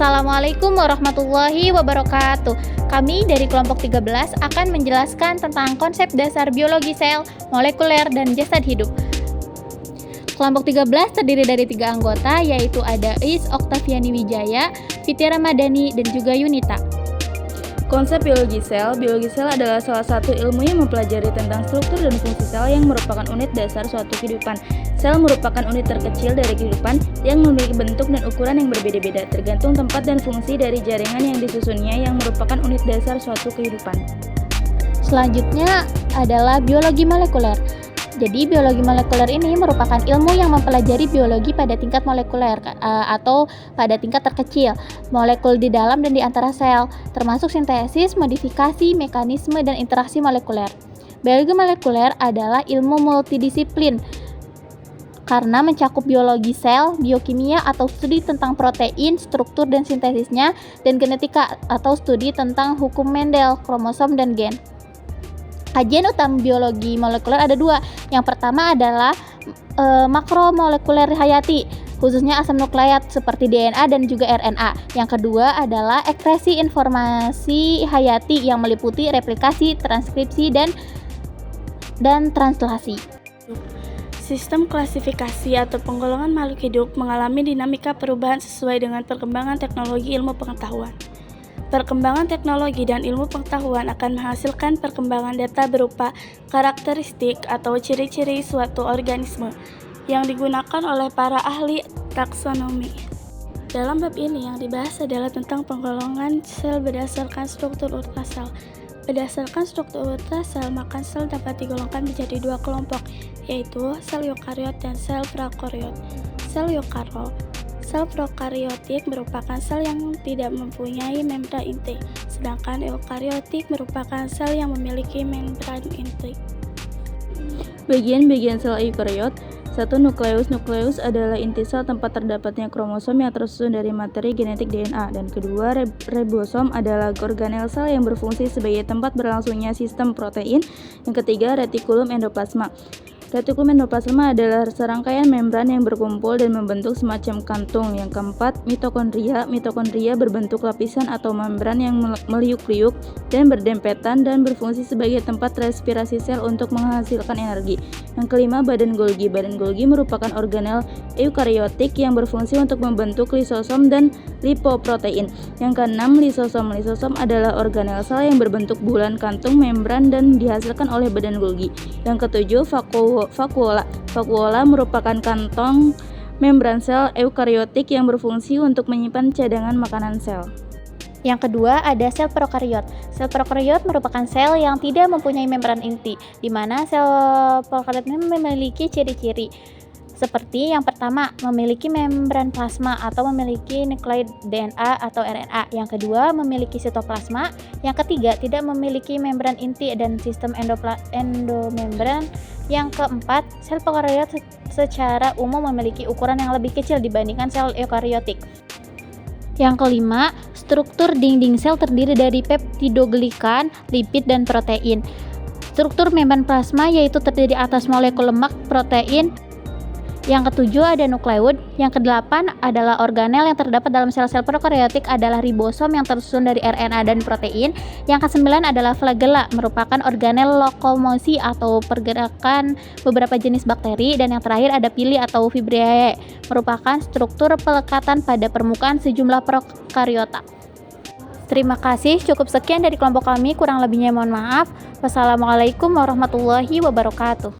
Assalamualaikum warahmatullahi wabarakatuh. Kami dari kelompok 13 akan menjelaskan tentang konsep dasar biologi sel, molekuler, dan jasad hidup. Kelompok 13 terdiri dari 3 anggota, yaitu ada Is Oktaviani Wijaya, Fitri Ramadhani, dan juga Yunita. Konsep biologi sel adalah salah satu ilmu yang mempelajari tentang struktur dan fungsi sel yang merupakan unit dasar suatu kehidupan. Sel merupakan unit terkecil dari kehidupan yang memiliki bentuk dan ukuran yang berbeda-beda, tergantung tempat dan fungsi dari jaringan yang disusunnya yang merupakan unit dasar suatu kehidupan. Selanjutnya adalah biologi molekuler. Jadi biologi molekuler ini merupakan ilmu yang mempelajari biologi pada tingkat molekuler atau pada tingkat terkecil, molekul di dalam dan di antara sel, termasuk sintesis, modifikasi, mekanisme, dan interaksi molekuler. Biologi molekuler adalah ilmu multidisiplin karena mencakup biologi sel, biokimia atau studi tentang protein, struktur dan sintesisnya, dan genetika atau studi tentang hukum Mendel, kromosom, dan gen. Kajian utama biologi molekuler ada 2. Yang pertama adalah makromolekuler hayati, khususnya asam nukleat seperti DNA dan juga RNA. Yang kedua adalah ekspresi informasi hayati yang meliputi replikasi, transkripsi, dan translasi. Sistem klasifikasi atau penggolongan makhluk hidup mengalami dinamika perubahan sesuai dengan perkembangan teknologi ilmu pengetahuan. Perkembangan teknologi dan ilmu pengetahuan akan menghasilkan perkembangan data berupa karakteristik atau ciri-ciri suatu organisme yang digunakan oleh para ahli taksonomi. Dalam bab ini yang dibahas adalah tentang penggolongan sel berdasarkan struktur ultrasel. Berdasarkan struktur ultrasel, maka sel dapat digolongkan menjadi 2 kelompok, yaitu sel eukariot dan sel prokariot. Sel prokariotik merupakan sel yang tidak mempunyai membran inti, sedangkan eukariotik merupakan sel yang memiliki membran inti. Bagian-bagian sel eukariot. 1. Nukleus adalah inti sel tempat terdapatnya kromosom yang tersusun dari materi genetik DNA. Dan kedua, ribosom adalah organel sel yang berfungsi sebagai tempat berlangsungnya sistem protein. Yang ketiga, retikulum endoplasma. Retikulum endoplasma adalah serangkaian membran yang berkumpul dan membentuk semacam kantung. Yang keempat, mitokondria. Mitokondria berbentuk lapisan atau membran yang meliuk-liuk dan berdempetan dan berfungsi sebagai tempat respirasi sel untuk menghasilkan energi. Yang kelima, badan Golgi. Badan Golgi merupakan organel eukariotik yang berfungsi untuk membentuk lisosom dan lipoprotein. Yang keenam, lisosom. Lisosom adalah organel sel yang berbentuk bulan kantung membran dan dihasilkan oleh badan Golgi. Yang ketujuh, vakuola. Vakuola merupakan kantong membran sel eukariotik yang berfungsi untuk menyimpan cadangan makanan sel. Yang kedua ada sel prokariot. Sel prokariot merupakan sel yang tidak mempunyai membran inti, di mana sel prokariot ini memiliki ciri-ciri seperti yang pertama, memiliki membran plasma atau memiliki nukleid DNA atau RNA. Yang kedua, memiliki sitoplasma. Yang ketiga, tidak memiliki membran inti dan sistem endomembran. Yang keempat, sel prokariot secara umum memiliki ukuran yang lebih kecil dibandingkan sel eukariotik. Yang kelima, struktur dinding sel terdiri dari peptidoglikan, lipid, dan protein. Struktur membran plasma yaitu terdiri atas molekul lemak, protein. Yang ketujuh ada nukleus. Yang kedelapan adalah organel yang terdapat dalam sel-sel prokariotik adalah ribosom yang tersusun dari RNA dan protein. Yang kesembilan adalah flagella, merupakan organel lokomosi atau pergerakan beberapa jenis bakteri. Dan yang terakhir ada pili atau fibriae, merupakan struktur pelekatan pada permukaan sejumlah prokariota. Terima kasih, cukup sekian dari kelompok kami, kurang lebihnya mohon maaf. Wassalamualaikum warahmatullahi wabarakatuh.